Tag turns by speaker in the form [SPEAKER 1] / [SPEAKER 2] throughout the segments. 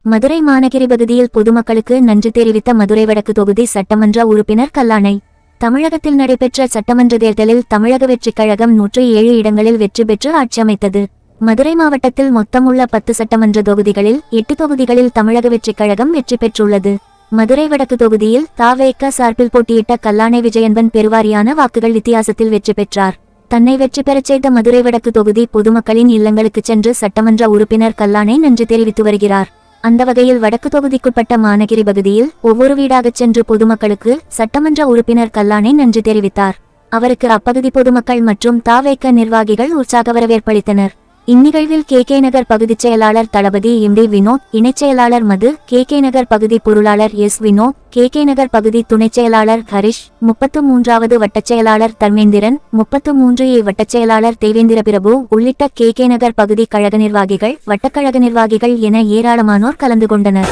[SPEAKER 1] மதுரை மாநகரி பகுதியில் பொதுமக்களுக்கு நன்றி தெரிவித்த மதுரை வடக்கு தொகுதி சட்டமன்ற உறுப்பினர் கல்லானை. தமிழகத்தில் நடைபெற்ற சட்டமன்ற தேர்தலில் தமிழக வெற்றிக் கழகம் 107 இடங்களில் வெற்றி பெற்று ஆட்சி அமைத்தது. மதுரை மாவட்டத்தில் மொத்தம் உள்ள 10 சட்டமன்ற தொகுதிகளில் 8 தொகுதிகளில் தமிழக வெற்றிக் கழகம் வெற்றி பெற்றுள்ளது. மதுரை வடக்கு தொகுதியில் த.வே.க. சார்பில் போட்டியிட்ட கல்லானை விஜயன்பன் பெருவாரியான வாக்குகள் வித்தியாசத்தில் வெற்றி பெற்றார். தன்னை வெற்றி பெறச் செய்த மதுரை வடக்கு தொகுதி பொதுமக்களின் இல்லங்களுக்கு சென்று சட்டமன்ற உறுப்பினர் கல்லானை நன்றி தெரிவித்து வருகிறார். அந்த வகையில் வடக்கு தொகுதிக்குட்பட்ட மாநகரி பகுதியில் ஒவ்வொரு வீடாகச் சென்று பொதுமக்களுக்கு சட்டமன்ற உறுப்பினர் கல்லானை நன்றி தெரிவித்தார். அவருக்கு அப்பகுதி பொதுமக்கள் மற்றும் த.வே.க. நிர்வாகிகள் உற்சாக வரவேற்பளித்தனர். இந்நிகழ்வில் கே. நகர் பகுதிச் செயலாளர் தளபதி எம்.டி. வினோத், இணைச் செயலாளர் மது, கே. நகர் பகுதி பொருளாளர் எஸ். வினோத், கே. நகர் பகுதி துணைச் செயலாளர் ஹரிஷ், 33வது வட்டச் செயலாளர் தர்மேந்திரன், 33A வட்டச் செயலாளர் தேவேந்திர பிரபு உள்ளிட்ட கே. நகர் பகுதி கழக நிர்வாகிகள், வட்டக்கழக நிர்வாகிகள் என ஏராளமானோர் கலந்து கொண்டனர்.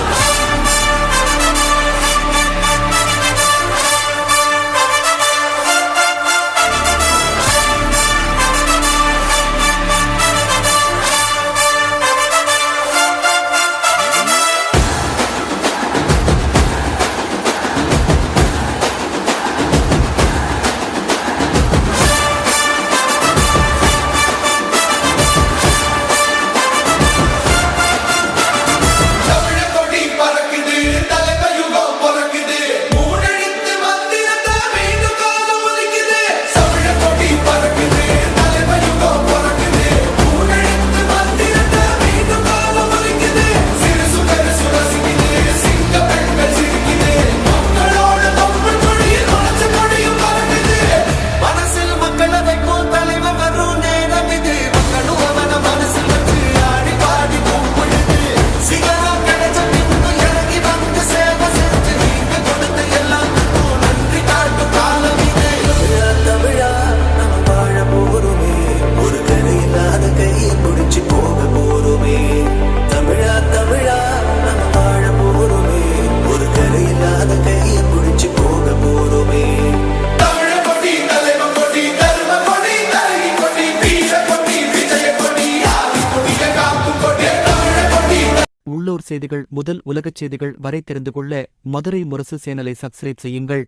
[SPEAKER 2] உள்ளூர் செய்திகள் முதல் உலகச் செய்திகள் வரை தெரிந்து கொள்ள மதுரை முரசு சேனலை சப்ஸ்கிரைப் செய்யுங்கள்.